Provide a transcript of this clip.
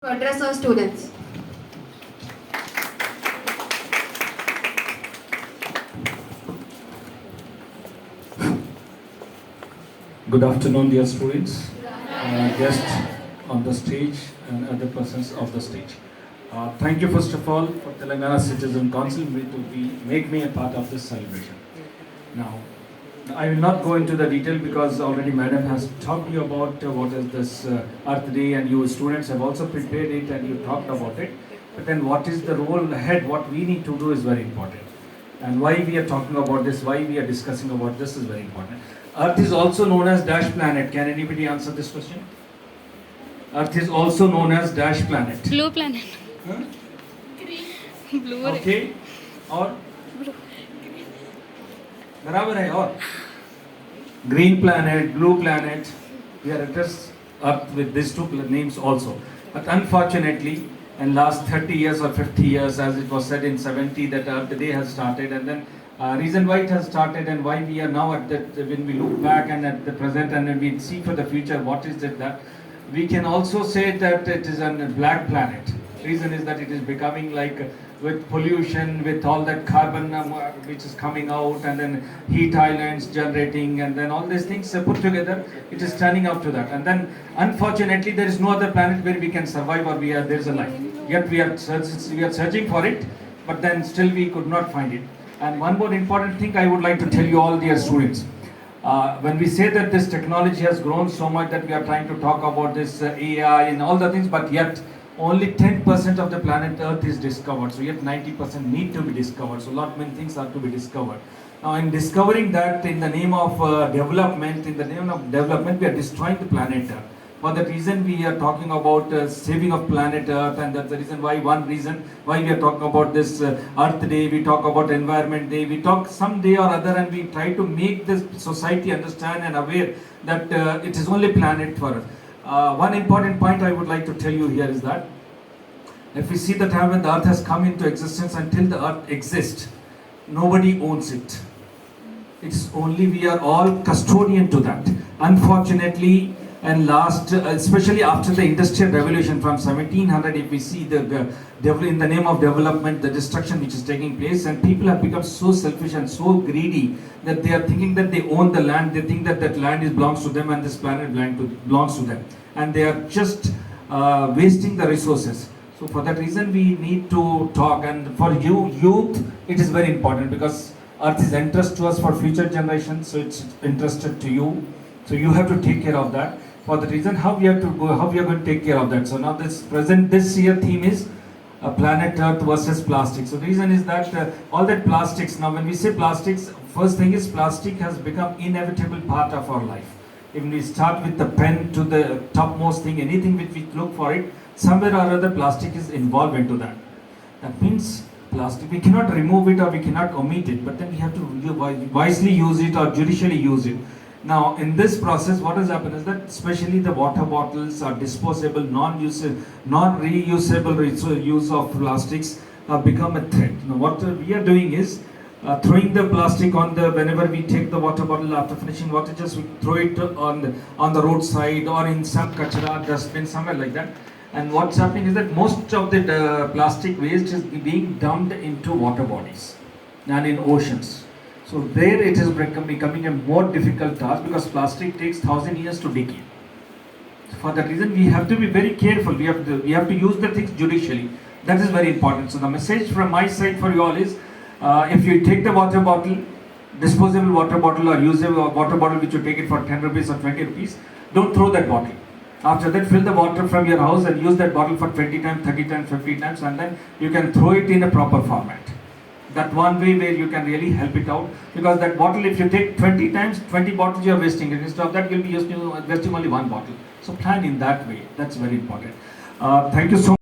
to address our students. Good afternoon, dear students, guests on the stage and other persons off the stage. Thank you first of all for Telangana Citizen Council make me a part of this celebration. Now, I will not go into the detail because already Madam has talked to you about what is this Earth Day, and you students have also prepared it and you talked about it. But then what is the role ahead, what we need to do is very important. And why we are talking about this, why we are discussing about this is very important. Earth is also known as dash planet. Can anybody answer this question? Earth is also known as dash planet. Blue planet. Huh? Blue. Okay. और बराबर है और green planet, blue planet. We are addressed Earth with these two names also. But unfortunately, in last 30 years or 50 years, as it was said in 70, that Earth Day has started, and then reason why it has started and why we are now at that, when we look back and at the present and when we see for the future, what is it that we can also say that it is a black planet. Reason is that it is becoming like with pollution, with all that carbon which is coming out, and then heat islands generating, and then all these things put together, it is turning out to that. And then unfortunately there is no other planet where we can survive or there is a life. Yet we are searching for it, but then still we could not find it. And one more important thing I would like to tell you all, dear students. When we say that this technology has grown so much that we are trying to talk about this AI and all the things, but yet only 10% of the planet Earth is discovered. So yet 90% need to be discovered. So lot many things are to be discovered. Now in discovering that, in the name of development, we are destroying the planet Earth. For that reason, we are talking about saving of planet Earth, and that's the reason why, one reason why we are talking about this Earth Day, we talk about Environment Day, we talk some day or other, and we try to make this society understand and aware that it is only planet for us. One important point I would like to tell you here is that if we see the time when the Earth has come into existence, until the Earth exists, nobody owns it. It's only we are all custodian to that. Unfortunately, and last, especially after the industrial revolution from 1700, if we see in the name of development, the destruction which is taking place, and people have become so selfish and so greedy that they are thinking that they own the land, they think that that land belongs to them and this planet belongs to them, and they are just wasting the resources. So for that reason, we need to talk, and for youth, it is very important because Earth is entrusted to us for future generations, so it's entrusted to you. So you have to take care of that. For the reason how we have to go, how we are going to take care of that. So now this year theme is planet Earth versus plastic. So the reason is that all that plastics, now when we say plastics, first thing is plastic has become inevitable part of our life. Even we start with the pen to the topmost thing, anything which we look for it, somewhere or other plastic is involved into that. That means plastic, we cannot remove it or we cannot omit it, but then we have to wisely use it or judicially use it. Now, in this process, what has happened is that especially the water bottles are disposable, non-reusable use of plastics have become a threat. Now, what we are doing is throwing the plastic on whenever we take the water bottle after finishing water, just we throw it on the roadside or in some kachara dustbin, somewhere like that. And what's happening is that most of the plastic waste is being dumped into water bodies and in oceans. So there it is becoming a more difficult task because plastic takes 1,000 years to decay. So for that reason, we have to be very careful. We have to use the things judicially. That is very important. So the message from my side for you all is, if you take the water bottle, disposable water bottle or usable water bottle which you take it for 10 rupees or 20 rupees, don't throw that bottle. After that, fill the water from your house and use that bottle for 20 times, 30 times, 50 times, and then you can throw it in a proper format. That one way where you can really help it out, because that bottle, if you take 20 times, 20 bottles you are wasting it. Instead of that, you'll be wasting only one bottle. So plan in that way. That's very important. Thank you so much.